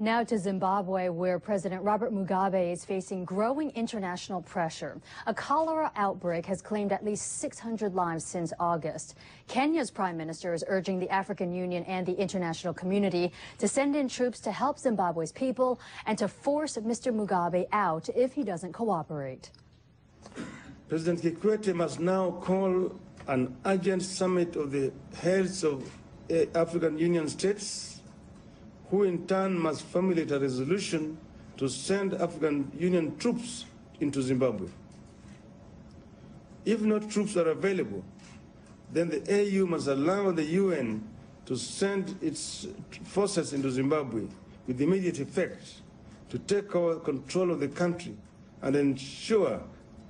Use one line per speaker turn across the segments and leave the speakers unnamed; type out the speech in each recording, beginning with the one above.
Now to Zimbabwe, where President Robert Mugabe is facing growing international pressure. A cholera outbreak has claimed at least 600 lives since August. Kenya's prime minister is urging the African Union and the international community to send in troops to help Zimbabwe's people and to force Mr. Mugabe out if he doesn't cooperate.
President Kikwete must now call an urgent summit of the heads of African Union states, who in turn must formulate a resolution to send African Union troops into Zimbabwe. If no troops are available, then the AU must allow the UN to send its forces into Zimbabwe with immediate effect to take over control of the country and ensure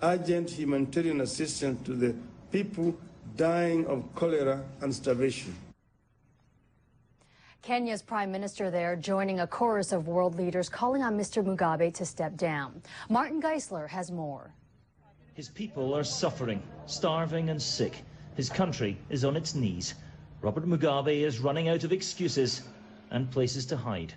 urgent humanitarian assistance to the people dying of cholera and starvation.
Kenya's prime minister there joining a chorus of world leaders calling on Mr. Mugabe to step down. Martin Geisler has more.
His people are suffering, starving and sick. His country is on its knees. Robert Mugabe is running out of excuses and places to hide.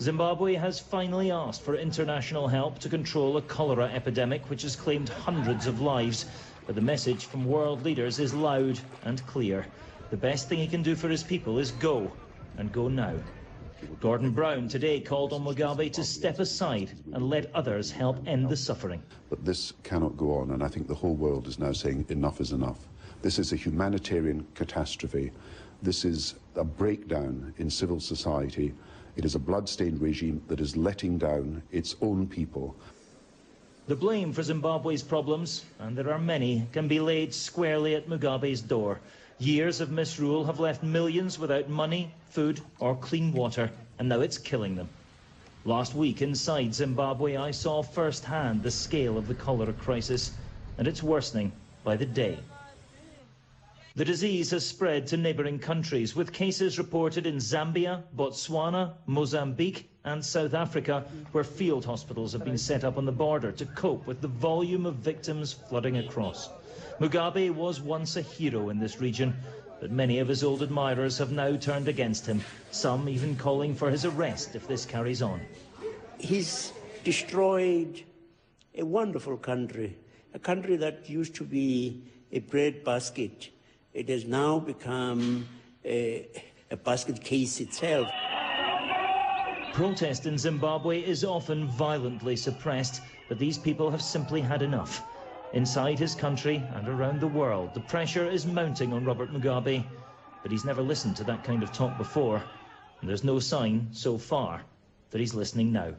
Zimbabwe has finally asked for international help to control a cholera epidemic which has claimed hundreds of lives. But the message from world leaders is loud and clear. The best thing he can do for his people is go, and go now. Gordon Brown today called on Mugabe to step aside and let others help end the suffering.
But this cannot go on, and I think the whole world is now saying enough is enough. This is a humanitarian catastrophe. This is a breakdown in civil society. It is a blood-stained regime that is letting down its own people.
The blame for Zimbabwe's problems, and there are many, can be laid squarely at Mugabe's door. Years of misrule have left millions without money, food or clean water, and now it's killing them. Last week inside Zimbabwe, I saw firsthand the scale of the cholera crisis, and it's worsening by the day. The disease has spread to neighbouring countries, with cases reported in Zambia, Botswana, Mozambique and South Africa, where field hospitals have been set up on the border to cope with the volume of victims flooding across. Mugabe was once a hero in this region, but many of his old admirers have now turned against him, some even calling for his arrest if this carries on.
He's destroyed a wonderful country, a country that used to be a breadbasket. It has now become a basket case itself.
Protest in Zimbabwe is often violently suppressed, but these people have simply had enough. Inside his country and around the world, the pressure is mounting on Robert Mugabe, but he's never listened to that kind of talk before, and there's no sign so far that he's listening now.